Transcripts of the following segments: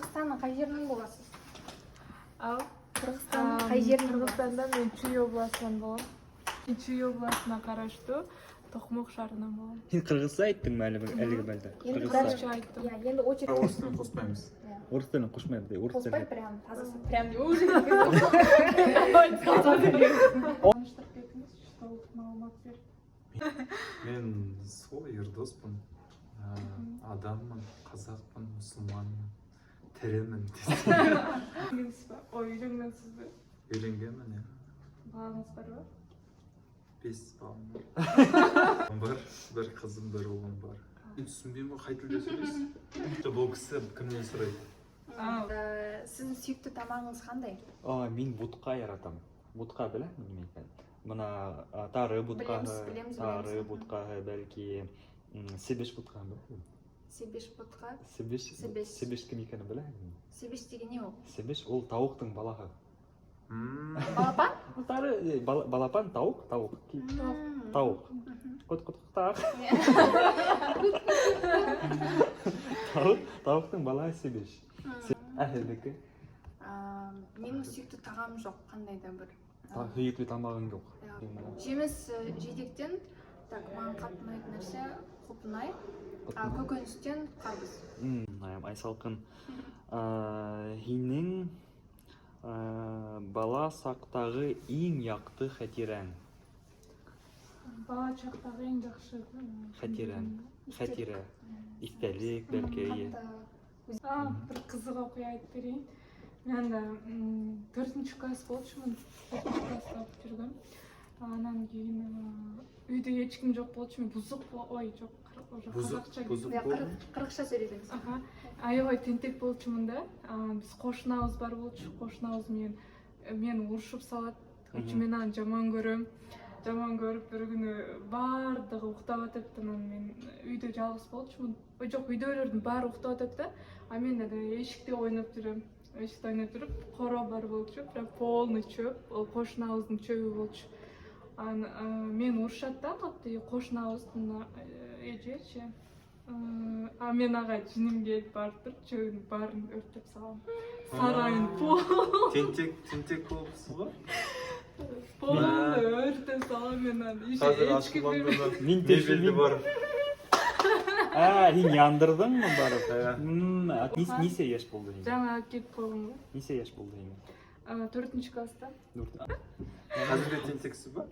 Кыргызстандын кай жеринен боласыз? Ал Кыргызстандын кай жеринен? Кыргызстанда мен Чүй областынан болом. Чүй областына караштуу Токмок шаарынан болом. Сен кыргызча айттың әлиги балда? Кыргызча айттым. Енді очередь. Орыс тілін қоспаймыз. Орыс тілін кошмайбыз. Орыс Коспай тілін. прям тазасы. Прям Таныштырып кетиңиз, толук маалымат берип. Мен сол Ердоспын. Адаммын, қазақпын, мұсылманмын, тірімін. Ой, үйленгенсизби? Үйленгенмін, иә. Балаңыз барбы? 5 балам бар. Бір қызым, бір ұлым бар. Мен түсінбеймін, қай тілде сөйлейсіз? Бұл кісі кімнен сұрайды? Сіздің сүйікті тамағыңыз қандай? Мен бутка яратам. Бутка білесің неме екен? Мына тары буткаһы, тары буткаһы, бәлки себеш буткаһын білесің? Себеш ботқа. Себеш кім екенін білесің? Себеш деген не ол? Себеш ол тауықтың балағы. Балапан? Тары балапан тауық. Тауық. Құт-құт-құтақ. Тауықтың баласы себеш. Әхелдікі? Менің сүйікті тағам жоқ, қандай да бір. Сүйікті тамағың жоқ. Жеміс жидектен, маған қатты ұнайтын нәрсе құлпынай, көкөністен қарбыз. Айсалқын, сенің бала сақтағы ең яқты хатираң? Бала чактагы эң жакшы Хатира. Истелик, бәлки. Бір қызық окуя айтып берейин. Мен да 4-нче класс болчумун. 4-нче класста окуп жүргөм. Анан кийин үйдө эч ким жок болчу. Мен бузук, ой жок, казакча. Кыргызча сөйлесеңіз. Аябай тентек болчумун да. Биз кошунабыз бар болчу. Кошунабыз мени урушуп салат. Мен аны жаман көрөм. Жаман көрүп бір күнү баардыгы уктап атып, анан мен үйдө жалгыз болчумун. Жок, үйдөлөрдүн баары уктап атат да. А мен да эшикте ойноп жүрөм. Эшикте ойноп жүрүп, коро бар болчу, прям полный чөп, ол кошунабыздын чөбү болчу. Мен урушат да, катты кошунабыздын эжечи. А мен ага жиним келип барып туруп, чөбүнүн баарын өртөп салам. Сарайын Тентек болыпсыз ғой? Полный өртөп салам мен аны. Қазір ашқыландырды. Мен Мебелді бар. Сен яндырдыңмы барып? Несе еш болды? Жаңа кетип койгом. Несе еш болды? 4-нче класста. Қазірде тентексіз ба?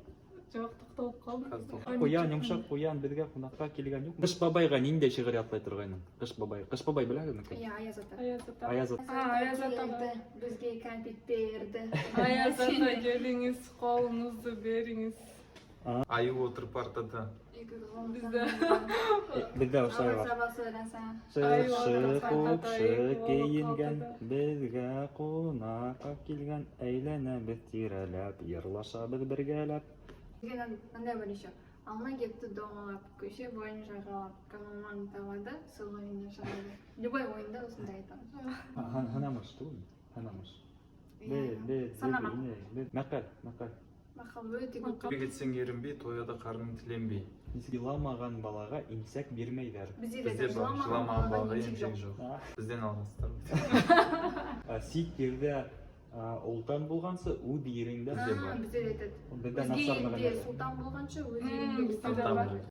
Жок, токтолуп калдым. Куян, йомшак куян бизге кунакка келген жок. Кыш бабайга ниндей шигыр ятпай тургайның? Кыш бабай билесиңби? Аяз ата. Аяз ата. Аяз ата. Бізге кәмпит берді. Аяз ата, келиңиз, колуңузду бериңиз. Айы отыр партада. Бизде ошой бар. Купшы кийинген, бизге кунакка келген, әйләнәбез тирәләп, йырлашабыз бергәләп. Андай бар еще. Алма кепті домалап, көше бойын жағалап, коммунман табады, сылғы үйіне шығады. Любой ойында осындай айтамыз. Ханамыш, туын? Ханамыш. Санама. Мәкәл. Мақал өте көп. Тойға кетсең ерінбей, тояда қарның тіленбей. Жыламаған балаға имсак бермейдер. Бізде жыламаған балаға емшек жоқ. Бізден алғыстар. Сикерде ұлтан болғансы, у дейіріңді. Бізде айтады. Өзге елде сұлтан болғанша, өз елінде